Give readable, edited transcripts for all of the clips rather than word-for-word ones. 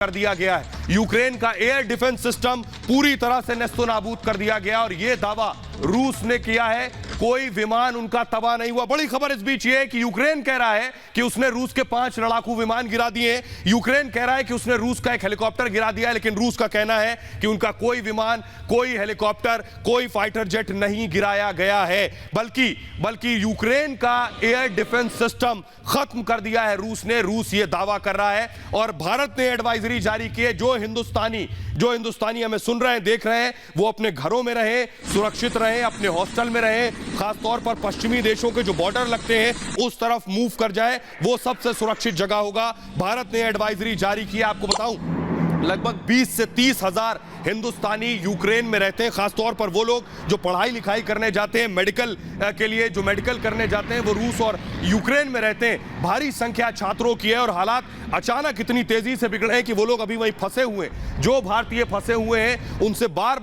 कर दिया गया है। यूक्रेन का एयर डिफेंस सिस्टम पूरी तरह से नेस्तनाबूद कर दिया गया और यह दावा रूस ने किया है, कोई विमान उनका तबाह नहीं हुआ। बड़ी खबर इस बीच ये है कि यूक्रेन कह रहा है कि उसने रूस के 5 लड़ाकू विमान गिरा दिए। यूक्रेन कह रहा है कि उसने रूस का एक हेलीकॉप्टर गिरा दिया, लेकिन रूस का कहना है कि उनका कोई विमान, कोई हेलीकॉप्टर, कोई फाइटर जेट नहीं गिराया गया है, बल्कि यूक्रेन का एयर डिफेंस सिस्टम खत्म कर दिया है रूस ने। रूस ये दावा कर रहा है और भारत ने एडवाइजरी जारी की है, जो हिंदुस्तानी हमें सुन रहे हैं, देख रहे हैं, वो अपने घरों में रहे, सुरक्षित रहे, अपने हॉस्टल में रहे, खासतौर पर पश्चिमी देशों के जो बॉर्डर लगते हैं उस तरफ मूव कर जाए, वो सबसे सुरक्षित जगह होगा। भारत ने एडवाइजरी जारी की है। आपको बताऊं, लगभग 20 से 30 हजार हिंदुस्तानी यूक्रेन में रहते हैं। खासतौर पर वो लोग जो पढ़ाई लिखाई करने जाते हैं, मेडिकल के लिए जो मेडिकल करने जाते हैं, वो रूस और यूक्रेन में रहते हैं। भारी संख्या छात्रों की है और हालात अचानक इतनी तेजी से बिगड़े हैं कि वो लोग अभी वहीं फंसे हुए हैं। जो भारतीय फंसे हुए हैं उनसे बार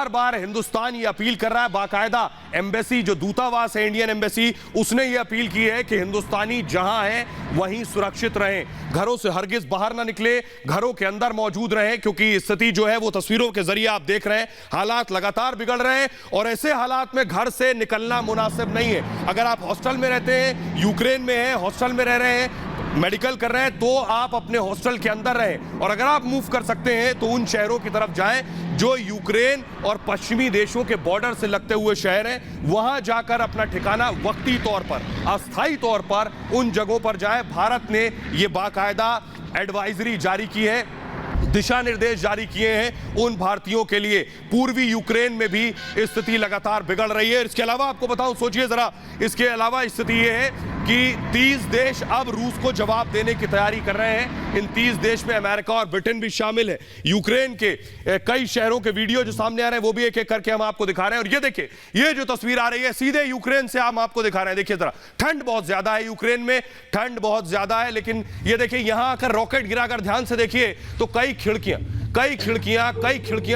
बार हिंदुस्तान ये अपील कर रहा है। बाकायदा एम्बेसी, जो दूतावास है इंडियन एम्बेसी, उसने ये अपील की है कि हिंदुस्तानी जहां हैं वहीं सुरक्षित रहें, घरों से हरगिज बाहर ना निकले, घरों के अंदर मौजूद रहें, क्योंकि स्थिति जो है वो तस्वीरों के जरिए आप देख रहे हैं, हालात लगातार बिगड़ रहे हैं और ऐसे हालात में घर से निकलना मुनासिब नहीं है। अगर आप हॉस्टल में रहते हैं, यूक्रेन में हैं, हॉस्टल में रह रहे हैं, मेडिकल कर रहे हैं, तो आप अपने हॉस्टल के अंदर रहें और अगर आप मूव कर सकते हैं तो उन शहरों की तरफ जाएं जो यूक्रेन और पश्चिमी देशों के बॉर्डर से लगते हुए शहर हैं। वहां जाकर अपना ठिकाना वक्ती तौर पर, अस्थायी तौर पर उन जगहों पर जाएं। भारत ने यह बाकायदा एडवाइजरी जारी की है, दिशा निर्देश जारी किए हैं उन भारतीयों के लिए। पूर्वी यूक्रेन में भी स्थिति लगातार बिगड़ रही है। इसके अलावा आपको बताऊं, सोचिए जरा, इसके अलावा स्थिति यह है कि 30 देश अब रूस को जवाब देने की तैयारी कर रहे हैं। इन 30 देश में अमेरिका और ब्रिटेन भी शामिल है। यूक्रेन के कई शहरों के वीडियो जो सामने आ रहे हैं वो भी एक एक करके हम आपको दिखा रहे हैं। और ये देखिए, ये जो तस्वीर आ रही है सीधे यूक्रेन से हम आपको दिखा रहे हैं। देखिए जरा, ठंड बहुत ज्यादा है यूक्रेन में, ठंड बहुत ज्यादा है, लेकिन ये देखिए यहां आकर रॉकेट गिराकर ध्यान से देखिए तो कई खिड़कियां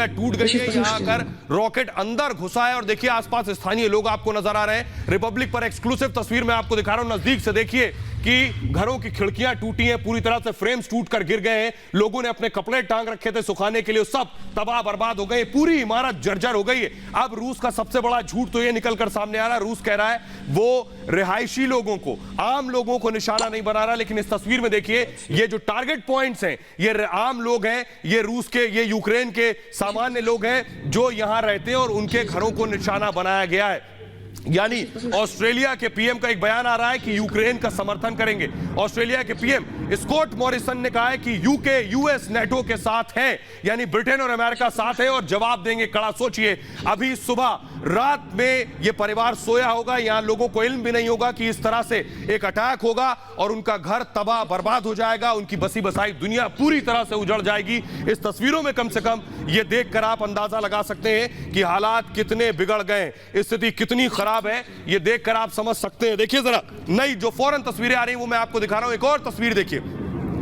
टूट गई है। यहां आकर रॉकेट अंदर घुसा है और देखिए आसपास स्थानीय लोग आपको नजर आ रहे हैं। रिपब्लिक पर एक्सक्लूसिव तस्वीर मैं आपको दिखा रहा हूं, नजदीक से देखिए कि घरों की खिड़कियां टूटी हैं, पूरी तरह से फ्रेम्स टूटकर गिर गए हैं। लोगों ने अपने कपड़े टांग रखे थे सुखाने के लिए, सब तबाह बर्बाद हो गए, पूरी इमारत जर्जर हो गई है। अब रूस का सबसे बड़ा झूठ तो ये निकलकर सामने आ रहा है, रूस कह रहा है वो रिहायशी लोगों को, आम लोगों को निशाना नहीं बना रहा, लेकिन इस तस्वीर में देखिए ये जो टारगेट पॉइंट्स हैं ये आम लोग हैं, ये रूस के, ये यूक्रेन के सामान्य लोग हैं जो यहां रहते हैं और उनके घरों को निशाना बनाया गया है। यानी ऑस्ट्रेलिया के पीएम का एक बयान आ रहा है कि यूक्रेन का समर्थन करेंगे। ऑस्ट्रेलिया के पीएम स्कॉट मॉरिसन ने कहा है कि यूके, यूएस नेटो के साथ है, यानी ब्रिटेन और अमेरिका साथ है और जवाब देंगे कड़ा। सोचिए, अभी सुबह रात में यह परिवार सोया होगा, यहां लोगों को इल्म भी नहीं होगा कि इस तरह से एक अटैक होगा और उनका घर तबाह बर्बाद हो जाएगा, उनकी बसी बसाई दुनिया पूरी तरह से उजड़ जाएगी। इस तस्वीरों में कम से कम यह देखकर आप अंदाजा लगा सकते हैं कि हालात कितने बिगड़ गए, स्थिति कितनी खराब है, ये देखकर आप समझ सकते हैं। देखिए जरा, नई जो फौरन तस्वीरें आ रही हैं वो मैं आपको दिखा रहा हूं। एक और तस्वीर देखिए,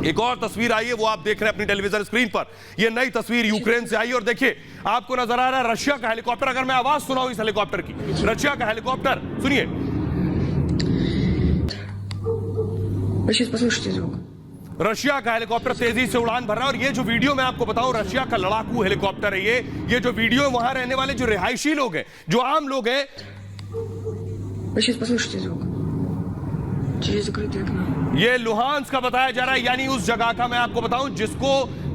एक और तस्वीर आई है, वो आप देख रहे हैं अपनी टेलीविजन स्क्रीन पर। ये नई तस्वीर यूक्रेन से आई है और देखिए आपको नजर आ रहा है रशिया का हेलीकॉप्टर। अगर मैं आवाज सुनाऊं इस हेलीकॉप्टर की, रशिया का हेलीकॉप्टर, सुनिए। रशिया का हेलीकॉप्टर तेजी से उड़ान भर रहा है और ये जो वीडियो मैं आपको बताऊं, रशिया का लड़ाकू हेलीकॉप्टर है ये जो वीडियो, वहां रहने वाले जो रिहायशी लोग हैं, जो आम लोग हैं, ये लुहांस का बताया जा रहा है, यानी उस जगह का मैं आपको बताऊं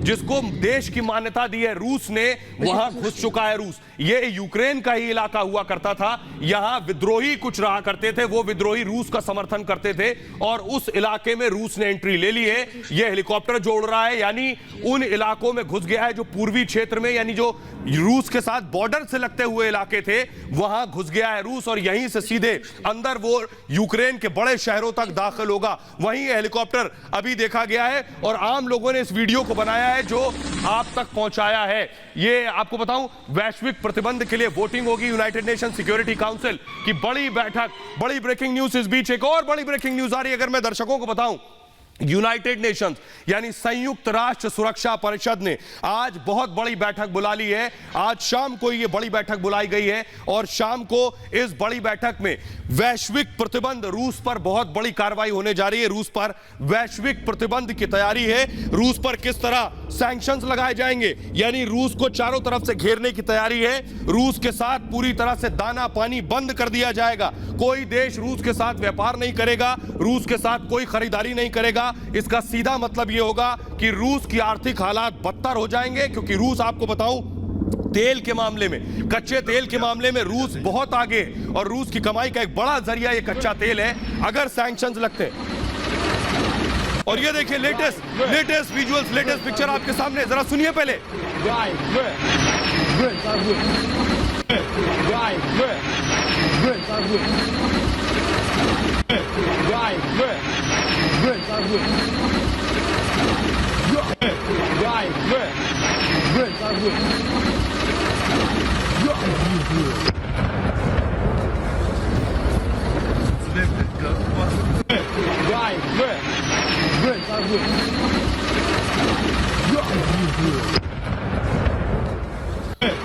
जिसको देश की मान्यता दी है रूस ने, वहां घुस चुका है रूस। ये यूक्रेन का ही इलाका हुआ करता था, यहां विद्रोही कुछ रहा करते थे, वो विद्रोही रूस का समर्थन करते थे और उस इलाके में रूस ने एंट्री ले ली है। ये हेलीकॉप्टर जो उड़ रहा है यानी उन इलाकों में घुस गया है जो पूर्वी क्षेत्र में, यानी जो रूस के साथ बॉर्डर से लगते हुए इलाके थे, वहां घुस गया है रूस और यहीं से सीधे अंदर वो यूक्रेन के बड़े शहरों तक दाखिल होगा। वहीं ये हेलीकॉप्टर अभी देखा गया है और आम लोगों ने इस वीडियो को बनाया है जो आप तक पहुंचाया है। ये आपको बताऊं, वैश्विक प्रतिबंध के लिए वोटिंग होगी यूनाइटेड नेशन सिक्योरिटी काउंसिल की बड़ी बैठक, बड़ी ब्रेकिंग न्यूज। इस बीच एक और बड़ी ब्रेकिंग न्यूज आ रही है, अगर मैं दर्शकों को बताऊं, यूनाइटेड नेशंस यानी संयुक्त राष्ट्र सुरक्षा परिषद ने आज बहुत बड़ी बैठक बुला ली है। आज शाम को ये बड़ी बैठक बुलाई गई है और शाम को इस बड़ी बैठक में वैश्विक प्रतिबंध, रूस पर बहुत बड़ी कार्रवाई होने जा रही है। रूस पर वैश्विक प्रतिबंध की तैयारी है। रूस पर किस तरह सैंक्शंस लगाए जाएंगे, यानी रूस को चारों तरफ से घेरने की तैयारी है। रूस के साथ पूरी तरह से दाना पानी बंद कर दिया जाएगा। कोई देश रूस के साथ व्यापार नहीं करेगा, रूस के साथ कोई खरीदारी नहीं करेगा। इसका सीधा मतलब यह होगा कि रूस की आर्थिक हालात बदतर हो जाएंगे, क्योंकि रूस, आपको बताऊं, तेल के मामले में, कच्चे तेल के मामले में रूस बहुत आगे है और रूस की कमाई का एक बड़ा जरिया ये कच्चा तेल है अगर सैंक्शंस लगते हैं। और ये देखिए लेटेस्ट विजुअल्स, लेटेस्ट पिक्चर आपके सामने, जरा सुनिए पहले।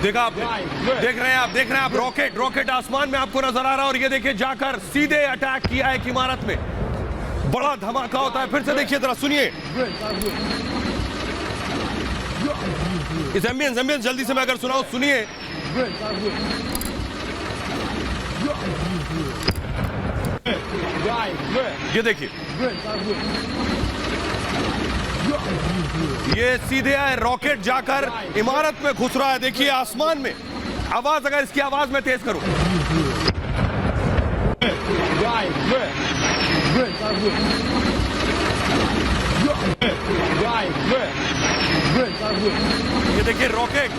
देखा आप, देख रहे हैं आप रॉकेट आसमान में आपको नजर आ रहा है। और ये देखिए जाकर सीधे अटैक किया है एक इमारत में, बड़ा धमाका होता है। फिर से देखिए, जरा सुनिए इस एम्बियंस जल्दी से मैं अगर सुनाऊं, सुनिए। ये देखिए, ये सीधे है, रॉकेट जाकर इमारत में घुस रहा है। देखिए आसमान में आवाज, अगर इसकी आवाज मैं तेज करूं, ये देखिए रॉकेट,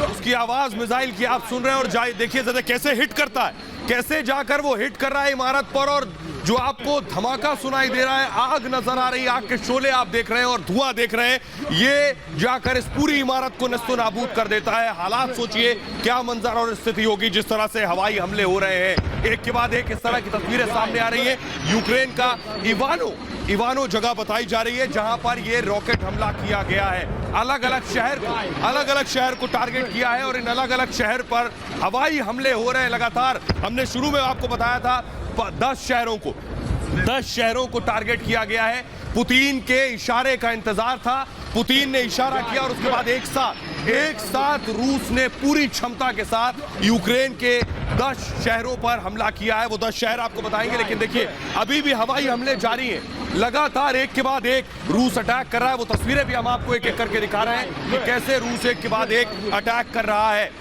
उसकी आवाज मिसाइल की आप सुन रहे हैं। और देखिए जरा कैसे हिट करता है, कैसे जाकर वो हिट कर रहा है इमारत पर। और जो आपको धमाका सुनाई दे रहा है, आग नजर आ रही है, आग के शोले आप देख रहे हैं और धुआं देख रहे हैं, ये जाकर इस पूरी इमारत को नस्तो नाबूद कर देता है। हालात सोचिए क्या मंजर और स्थिति होगी जिस तरह से हवाई हमले हो रहे हैं, एक के बाद एक इस तरह की तस्वीरें सामने आ रही है। यूक्रेन का इवानो जगह बताई जा रही है जहां पर यह रॉकेट हमला किया गया है। अलग अलग शहर को टारगेट किया है और इन अलग अलग शहर पर हवाई हमले हो रहे हैं लगातार। हमने शुरू में आपको बताया था 10 शहरों को टारगेट किया गया है। पुतिन के इशारे का इंतजार था, पुतिन ने इशारा किया और उसके बाद एक साथ रूस ने पूरी क्षमता के साथ यूक्रेन के 10 शहरों पर हमला किया है। वो 10 शहर आपको बताएंगे, लेकिन देखिए अभी भी हवाई हमले जारी हैं, लगातार एक के बाद एक रूस अटैक कर रहा है। वो तस्वीरें भी हम आपको एक एक करके दिखा रहे हैं कि कैसे रूस एक के बाद एक अटैक कर रहा है।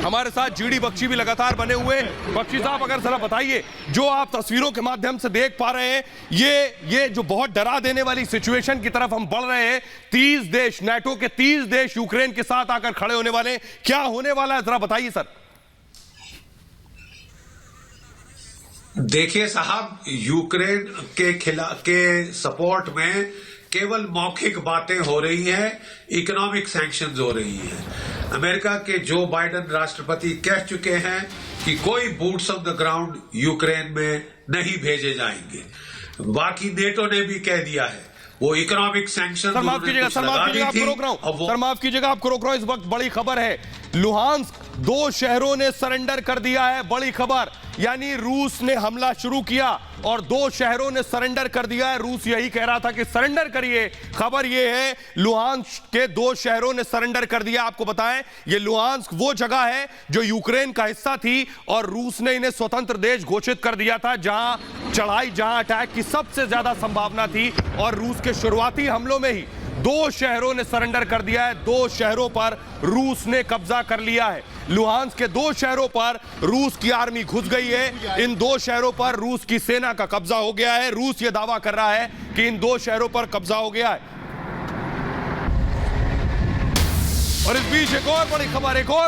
हमारे साथ जीडी बख्शी भी लगातार बने हुए। बख्शी साहब, अगर जरा बताइए, जो आप तस्वीरों के माध्यम से देख पा रहे हैं, ये जो बहुत डरा देने वाली सिचुएशन की तरफ हम बढ़ रहे हैं, 30 देश, नाटो के 30 देश यूक्रेन के साथ आकर खड़े होने वाले, क्या होने वाला है, जरा बताइए सर। देखिए साहब, यूक्रेन के सपोर्ट में केवल मौखिक बातें हो रही हैं, इकोनॉमिक सैंक्शंस हो रही हैं। अमेरिका के जो बाइडेन राष्ट्रपति कह चुके हैं कि कोई boots on the ground Ukraine में नहीं भेजे जाएंगे। बाकी नेटो ने भी कह दिया है वो इकोनॉमिक सैंक्शन। सर माफ कीजिएगा, आपको रोक रहा हूं, इस वक्त बड़ी खबर है, लुहांस्क 2 शहरों ने सरेंडर कर दिया है। बड़ी खबर, यानी रूस ने हमला शुरू किया और 2 शहरों ने सरेंडर कर दिया है। रूस यही कह रहा था कि सरेंडर करिए। खबर यह है लुहांस्क के 2 शहरों ने सरेंडर कर दिया। आपको बताएं, ये लुहांस्क वो जगह है जो यूक्रेन का हिस्सा थी और रूस ने इन्हें स्वतंत्र देश घोषित कर दिया था, जहां अटैक की सबसे ज्यादा संभावना थी। और रूस के शुरुआती हमलों में ही 2 शहरों ने सरेंडर कर दिया है। 2 शहरों पर रूस ने कब्जा कर लिया है। लुहांस्क के 2 शहरों पर रूस की आर्मी घुस गई है। इन 2 शहरों पर रूस की सेना का कब्जा हो गया है। रूस यह दावा कर रहा है कि इन 2 शहरों पर कब्जा हो गया है। और इस बीच एक और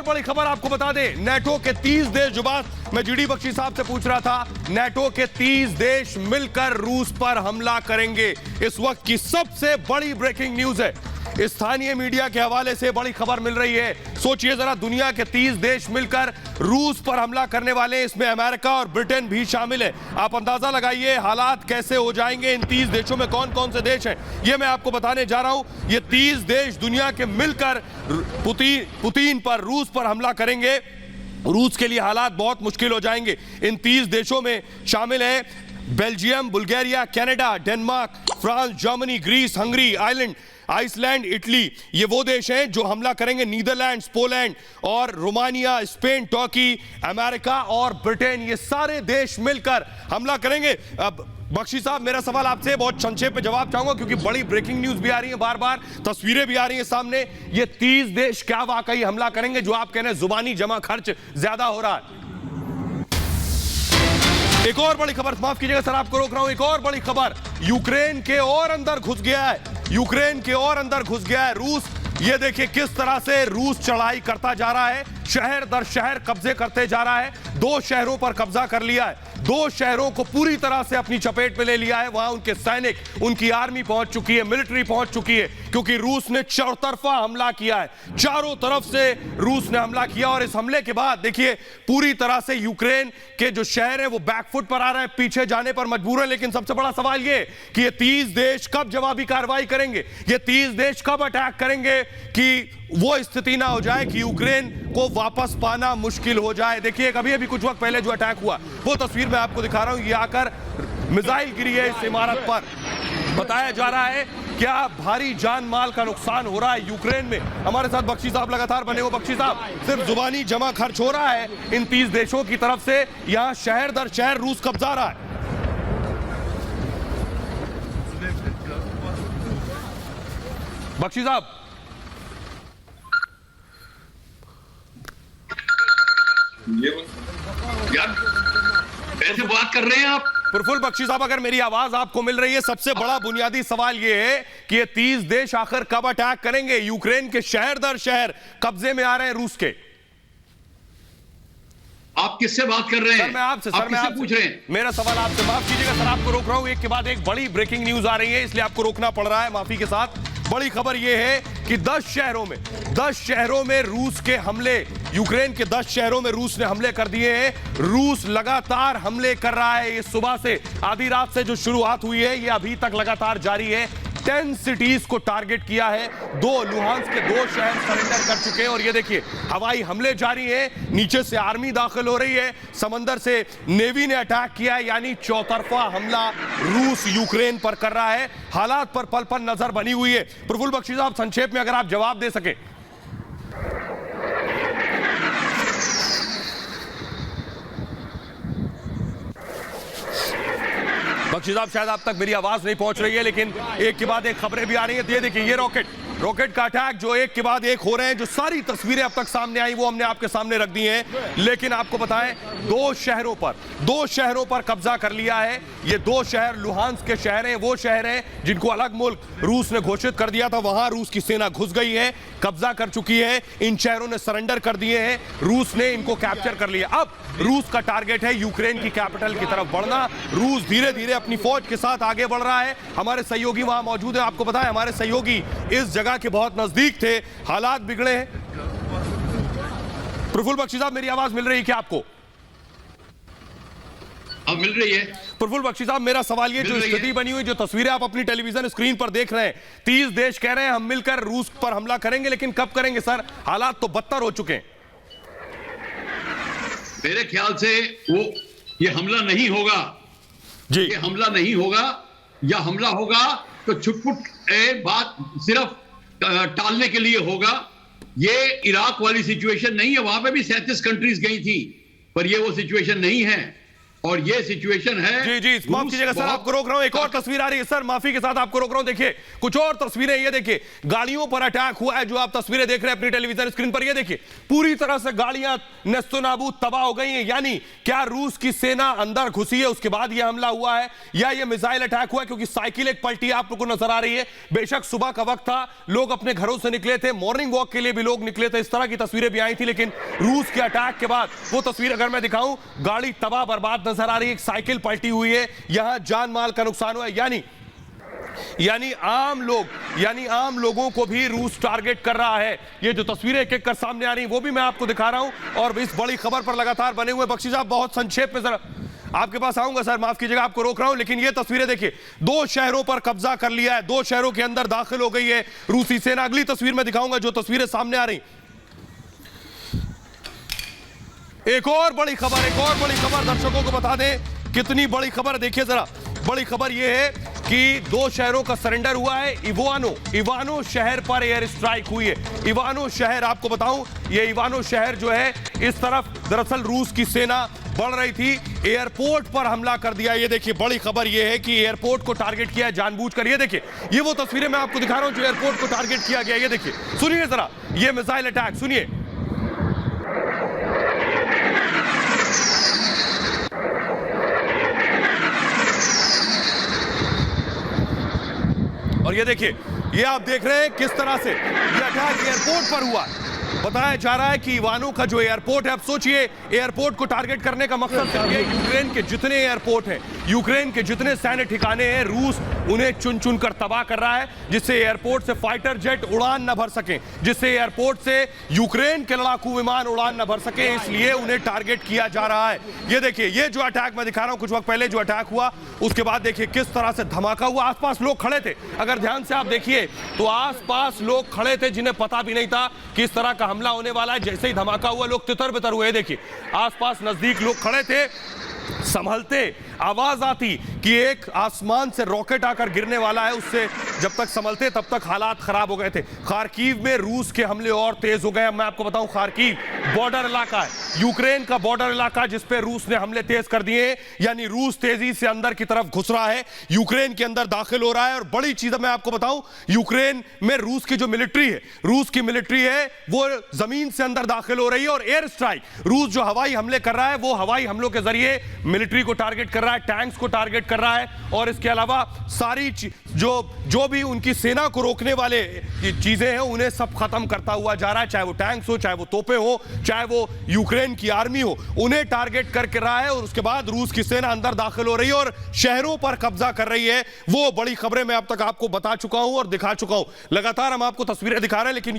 बड़ी खबर आपको बता दें, नाटो के 30 देश, जो बात मैं जीडी बख्शी साहब से पूछ रहा था, नाटो के 30 देश मिलकर रूस पर हमला करेंगे। इस वक्त की सबसे बड़ी ब्रेकिंग न्यूज है, स्थानीय मीडिया के हवाले से बड़ी खबर मिल रही है। सोचिए जरा, दुनिया के 30 देश मिलकर रूस पर हमला करने वाले हैं, इसमें अमेरिका और ब्रिटेन भी शामिल है। आप अंदाजा लगाइए हालात कैसे हो जाएंगे। इन 30 देशों में कौन कौन से देश हैं ये मैं आपको बताने जा रहा हूं। ये 30 देश दुनिया के मिलकर पुतिन पर, रूस पर हमला करेंगे। रूस के लिए हालात बहुत मुश्किल हो जाएंगे। इन 30 देशों में शामिल हैं Belgium, Bulgaria, Canada, Denmark, France, Germany, Greece, Hungary, Iceland, Italy. ये वो देश हैं जो हमला करेंगे। नीदरलैंड्स, पोलैंड और रोमानिया, स्पेन, टर्की, अमेरिका और ब्रिटेन, ये सारे देश मिलकर हमला करेंगे। अब बख्शी साहब, मेरा सवाल आपसे बहुत संक्षेप में जवाब चाहूंगा क्योंकि बड़ी ब्रेकिंग न्यूज भी आ रही है, बार बार तस्वीरें भी आ रही हैं सामने। ये 30 देश क्या वाकई हमला करेंगे जो आप कह रहे हैं जुबानी जमा खर्च ज्यादा हो रहा है? एक और बड़ी खबर, माफ कीजिएगा सर आपको रोक रहा हूं, एक और बड़ी खबर, यूक्रेन के और अंदर घुस गया है। यूक्रेन के और अंदर घुस गया है रूस। ये देखिए किस तरह से रूस चढ़ाई करता जा रहा है, शहर दर शहर कब्जे करते जा रहा है। 2 शहरों पर कब्जा कर लिया है, 2 शहरों को पूरी तरह से अपनी चपेट में ले लिया है। वहां उनके सैनिक, उनकी आर्मी पहुंच चुकी है, मिलिट्री पहुंच चुकी है, क्योंकि रूस ने चौतरफा हमला किया है। चारों तरफ से रूस ने हमला किया और इस हमले के बाद देखिए पूरी तरह से यूक्रेन के जो शहर है वो बैकफुट पर आ रहे हैं, पीछे जाने पर मजबूर है। लेकिन सबसे बड़ा सवाल ये कि ये 30 देश कब जवाबी कार्रवाई करेंगे, ये 30 देश कब अटैक करेंगे कि वो स्थिति ना हो जाए कि यूक्रेन को वापस पाना मुश्किल हो जाए। देखिए अभी अभी कुछ वक्त पहले जो अटैक हुआ वो तस्वीर मैं आपको दिखा रहा हूं। ये आकर मिसाइल गिरी है इस इमारत पर। बताया जा रहा है क्या भारी जान माल का नुकसान हो रहा है यूक्रेन में। हमारे साथ बख्शी साहब लगातार बने हो। बख्शी साहब, सिर्फ जुबानी जमा खर्च हो रहा है इन 30 देशों की तरफ से, यहां शहर दर शहर रूस कब्जा रहा है। बख्शी साहब, यार ऐसे बात कर रहे हैं आप? प्रफुल्ल बख्शी साहब, अगर मेरी आवाज आपको मिल रही है, सबसे बड़ा बुनियादी सवाल यह है कि ये 30 देश आखिर कब अटैक करेंगे? यूक्रेन के शहर दर शहर कब्जे में आ रहे हैं रूस के। आप किससे बात कर रहे हैं? सर मैं आपसे, आप किससे पूछ रहे हैं? मेरा सवाल आपसे, माफ कीजिएगा सर आपको रोक रहा हूं, एक के बाद एक बड़ी ब्रेकिंग न्यूज आ रही है इसलिए आपको रोकना पड़ रहा है, माफी के साथ। बड़ी खबर यह है कि 10 शहरों में रूस के हमले, यूक्रेन के 10 शहरों में रूस ने हमले कर दिए हैं। रूस लगातार हमले कर रहा है। ये सुबह से, आधी रात से जो शुरुआत हुई है ये अभी तक लगातार जारी है। 10 सिटीज को टारगेट किया है। 2 लुहांस के 2 शहर सरेंडर कर चुके हैं और ये देखिए हवाई हमले जारी हैं। नीचे से आर्मी दाखिल हो रही है, समंदर से नेवी ने अटैक किया है, यानी चौतरफा हमला रूस यूक्रेन पर कर रहा है। हालात पर पल पल नजर बनी हुई है। प्रफुल्ल बख्शी साहब, संक्षेप में अगर आप जवाब दे सके। बख्शी साहब, शायद आप तक मेरी आवाज नहीं पहुंच रही है, लेकिन एक के बाद एक खबरें भी आ रही हैं। ये देखिए ये रॉकेट का अटैक जो एक के बाद एक हो रहे हैं। जो सारी तस्वीरें अब तक सामने आई वो हमने आपके सामने रख दी हैं। लेकिन आपको बताएं 2 शहरों पर कब्जा कर लिया है। ये 2 शहर लुहांस के शहर हैं, वो शहर हैं जिनको अलग मुल्क रूस ने घोषित कर दिया था। वहां रूस की सेना घुस गई है, कब्जा कर चुकी है। इन शहरों ने सरेंडर कर दिए हैं, रूस ने इनको कैप्चर कर लिया। अब रूस का टारगेट है यूक्रेन की कैपिटल की तरफ बढ़ना। रूस धीरे धीरे अपनी फौज के साथ आगे बढ़ रहा है। हमारे सहयोगी वहां मौजूद है। आपको बताएं हमारे सहयोगी इस जगह के बहुत नजदीक थे, हालात बिगड़े हैं। प्रफुल्ल बख्शी साहब, मेरी आवाज मिल रही है क्या आपको? अब मिल रही है। प्रफुल्ल बख्शी साहब, मेरा सवाल ये, जो स्थिति बनी हुई, जो तस्वीरें आप अपनी टेलीविजन स्क्रीन पर देख रहे हैं, 30 देश कह रहे हैं हम मिलकर रूस पर हमला करेंगे, लेकिन कब करेंगे सर? हालात तो बदतर हो चुके हैं। मेरे ख्याल से ये हमला नहीं होगा जी, ये हमला नहीं होगा, या हमला होगा तो छुटपुट बात सिर्फ टालने के लिए होगा। ये इराक वाली सिचुएशन नहीं है, वहां पे भी 37 कंट्रीज गई थी, पर ये वो सिचुएशन नहीं है। और ये सिचुएशन है। जी जी, माफ कीजिएगा सर आपको रोक रहा हूं, एक और तस्वीर आ रही है सर, माफी के साथ आपको रोक रहा हूं। देखिए कुछ और तस्वीरें, ये देखिए गाड़ियों पर अटैक हुआ है, जो आप तस्वीरें देख रहे हैं अपनी टेलीविजन स्क्रीन पर। ये देखिए पूरी तरह से गाड़ियां नेस्तनाबूद तबाह हो गई हैं। यानी क्या रूस की सेना अंदर घुसी है, उसके बाद यह हमला हुआ है, या यह मिसाइल अटैक हुआ है? क्योंकि साइकिल एक पलटी आपको नजर आ रही है। बेशक सुबह का वक्त था, लोग अपने घरों से निकले थे, मॉर्निंग वॉक के लिए भी लोग निकले थे, इस तरह की तस्वीरें भी आई थी। लेकिन रूस के अटैक के बाद वो तस्वीर अगर मैं दिखाऊं, गाड़ी तबाह बर्बाद नजर आ रही है, एक साइकिल पलटी हुई है, यहां जान माल का नुकसान हुआ है। यानी यानी आम लोगों को भी रूस टारगेट कर रहा है। ये जो तस्वीरें एक एक कर सामने आ रही वो भी मैं आपको दिखा रहा हूं और इस बड़ी खबर पर लगातार बने हुए। बख्शी साहब, बहुत संक्षेप में जरा आपके पास आऊंगा सर, माफ कीजिएगा आपको रोक रहा हूं, लेकिन ये तस्वीरें देखिए, 2 शहरों पर कब्जा कर लिया है, 2 शहरों के अंदर दाखिल हो गई है रूसी सेना। अगली तस्वीर में दिखाऊंगा जो तस्वीरें सामने आ रही। एक और बड़ी खबर दर्शकों को बता दें, कितनी बड़ी खबर देखिए जरा। बड़ी खबर यह है कि 2 शहरों का सरेंडर हुआ है। इवानो शहर पर एयर स्ट्राइक हुई है। इवानो शहर, आपको बताऊं, ये इवानो शहर जो है इस तरफ दरअसल रूस की सेना बढ़ रही थी, एयरपोर्ट पर हमला कर दिया। ये देखिए, बड़ी खबर ये है कि एयरपोर्ट को टारगेट किया है जानबूझकर। ये देखिए, ये वो तस्वीरें मैं आपको दिखा रहा हूं जो एयरपोर्ट को टारगेट किया गया। ये देखिए, सुनिए जरा ये मिसाइल अटैक, सुनिए। और ये देखिए, ये आप देख रहे हैं किस तरह से ये अटैक एयरपोर्ट पर हुआ। बताया जा रहा है कि इवानो का जो एयरपोर्ट है, अब सोचिए एयरपोर्ट को टारगेट करने का मकसद सिर्फ ये, यूक्रेन के जितने एयरपोर्ट हैं, यूक्रेन के जितने सैन्य ठिकाने हैं, रूस उन्हें चुन चुन कर तबाह कर रहा है, जिससे एयरपोर्ट से फाइटर जेट उड़ान न भर सके, जिससे एयरपोर्ट से यूक्रेन के लड़ाकू विमान उड़ान न भर सके, इसलिए उन्हें टारगेट किया जा रहा है। ये देखिए, ये जो अटैक मैं दिखा रहा हूं, कुछ वक्त पहले जो अटैक हुआ उसके बाद देखिए किस तरह से धमाका हुआ। आसपास लोग खड़े थे, अगर ध्यान से आप देखिए तो आसपास लोग खड़े थे जिन्हें पता भी नहीं था कि इस तरह का हमला होने वाला है। जैसे ही धमाका हुआ लोग तितर बितर हुए। देखिए, आसपास नजदीक लोग खड़े थे, संभलते आवाज आती कि एक आसमान से रॉकेट आकर गिरने वाला है, उससे जब तक संभलते तब तक हालात खराब हो गए थे। खार्किव में रूस के हमले और तेज हो गए। मैं आपको बताऊं, खार्किव बॉर्डर इलाका है, यूक्रेन का बॉर्डर इलाका, जिस पे रूस ने हमले तेज कर दिए, यानी रूस तेजी से अंदर की तरफ घुस रहा है, यूक्रेन के अंदर दाखिल हो रहा है। और बड़ी चीज मैं आपको बताऊं, यूक्रेन में रूस की जो मिलिट्री है, रूस की मिलिट्री है वो जमीन से अंदर दाखिल हो रही है। और एयर स्ट्राइक, रूस जो हवाई हमले कर रहा है वो हवाई हमलों के जरिए मिलिट्री को टारगेट कर रहा है, टैंक्स को टारगेट कर रहा है, और इसके अलावा सारी जो भी उनकी सेना को रोकने वाले चीजें हैं उन्हें सब खत्म करता हुआ जा रहा है, चाहे वो टैंक्स हो, चाहे वो तोपें हो, चाहे वो यूक्रेन की आर्मी हो, उन्हें टारगेट करके रहा है। और उसके बाद रूस की सेना अंदर दाखिल हो रही है और शहरों पर कब्जा कर रही है। वो बड़ी खबरें मैं अब तक आपको बता चुका हूं और दिखा चुका हूं, लगातार हम आपको तस्वीरें दिखा रहे हैं। लेकिन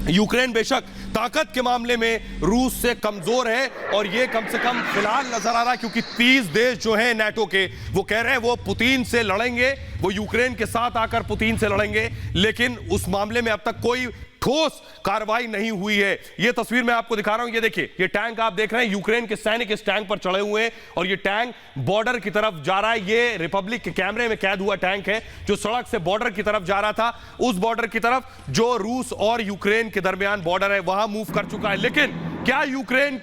यूक्रेन बेशक ताकत के मामले में रूस से कमजोर है, और ये कम से कम फिलहाल नजर आ रहा है, क्योंकि 30 देश जो हैं नाटो के, वो कह रहे हैं वो पुतिन से लड़ेंगे, वो यूक्रेन के साथ आकर पुतिन से लड़ेंगे, लेकिन उस मामले में अब तक कोई ठोस कार्रवाई नहीं हुई है। ये तस्वीर मैं आपको दिखा रहा हूं, ये देखिए, ये टैंक आप देख रहे हैं, यूक्रेन के सैनिक इस टैंक पर चढ़े हुए हैं और ये टैंक बॉर्डर की तरफ जा रहा है। ये रिपब्लिक के कैमरे में कैद हुआ टैंक है जो सड़क से बॉर्डर की तरफ जा रहा था, उस बॉर्डर की तरफ जो रूस और यूक्रेन के दरमियान बॉर्डर है वहां मूव कर चुका है। लेकिन क्या यूक्रेन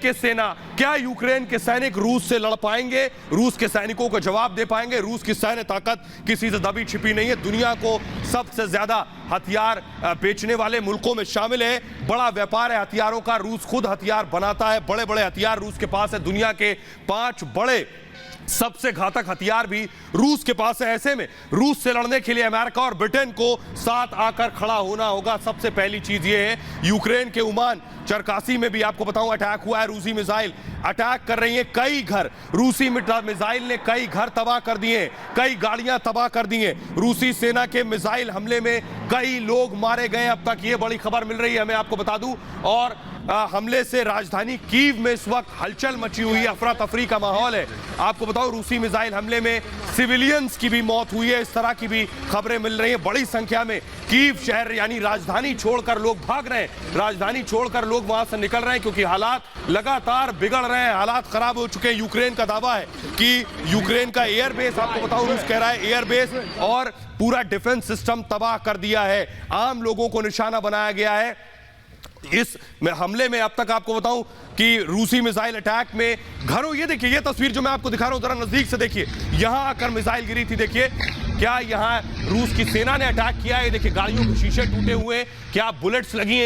के सैनिक रूस से लड़ पाएंगे, रूस के सैनिकों को जवाब दे पाएंगे? रूस की सैन्य ताकत किसी से दबी छिपी नहीं है, दुनिया को सबसे ज्यादा हथियार बेचने वाले मुल्कों में शामिल है, बड़ा व्यापार है हथियारों का, रूस खुद हथियार बनाता है, बड़े बड़े हथियार रूस के पास है, दुनिया के 5 बड़े सबसे घातक हथियार भी रूस के पास है। ऐसे में रूस से लड़ने के लिए अमेरिका और ब्रिटेन को साथ आकर खड़ा होना होगा। सबसे पहली चीज यह है, यूक्रेन के उमान चरकासी में भी आपको बताऊं अटैक हुआ है, रूसी मिसाइल अटैक कर रही है कई घर, रूसी मिसाइल ने कई घर तबाह कर दिए, कई गाड़ियां तबाह कर दी हैं, रूसी सेना के मिसाइल हमले में कई लोग मारे गए अब तक, ये बड़ी खबर मिल रही है मैं आपको बता दूं। और हमले से राजधानी कीव में इस वक्त हलचल मची हुई है, अफरा तफरी का माहौल है। आपको बताओ, रूसी मिसाइल हमले में सिविलियंस की भी मौत हुई है, इस तरह की भी खबरें मिल रही हैं। बड़ी संख्या में कीव शहर यानी राजधानी छोड़कर लोग भाग रहे हैं, राजधानी छोड़कर लोग वहां से निकल रहे हैं, क्योंकि हालात लगातार बिगड़ रहे हैं, हालात खराब हो चुके हैं। यूक्रेन का दावा है कि यूक्रेन का एयरबेस, आपको बताओ रूस कह रहा है एयरबेस और पूरा डिफेंस सिस्टम तबाह कर दिया है, आम लोगों को निशाना बनाया गया है। इस हमले में अब तक आपको बताऊं कि रूसी मिसाइल अटैक में घरों, ये देखिए, ये तस्वीर जो मैं आपको दिखा रहा हूं जरा नजदीक से देखिए, यहां आकर मिसाइल गिरी थी। देखिए क्या यहां रूस की सेना ने अटैक किया है, देखिए गाड़ियों के शीशे टूटे हुए, क्या बुलेट्स लगी हैं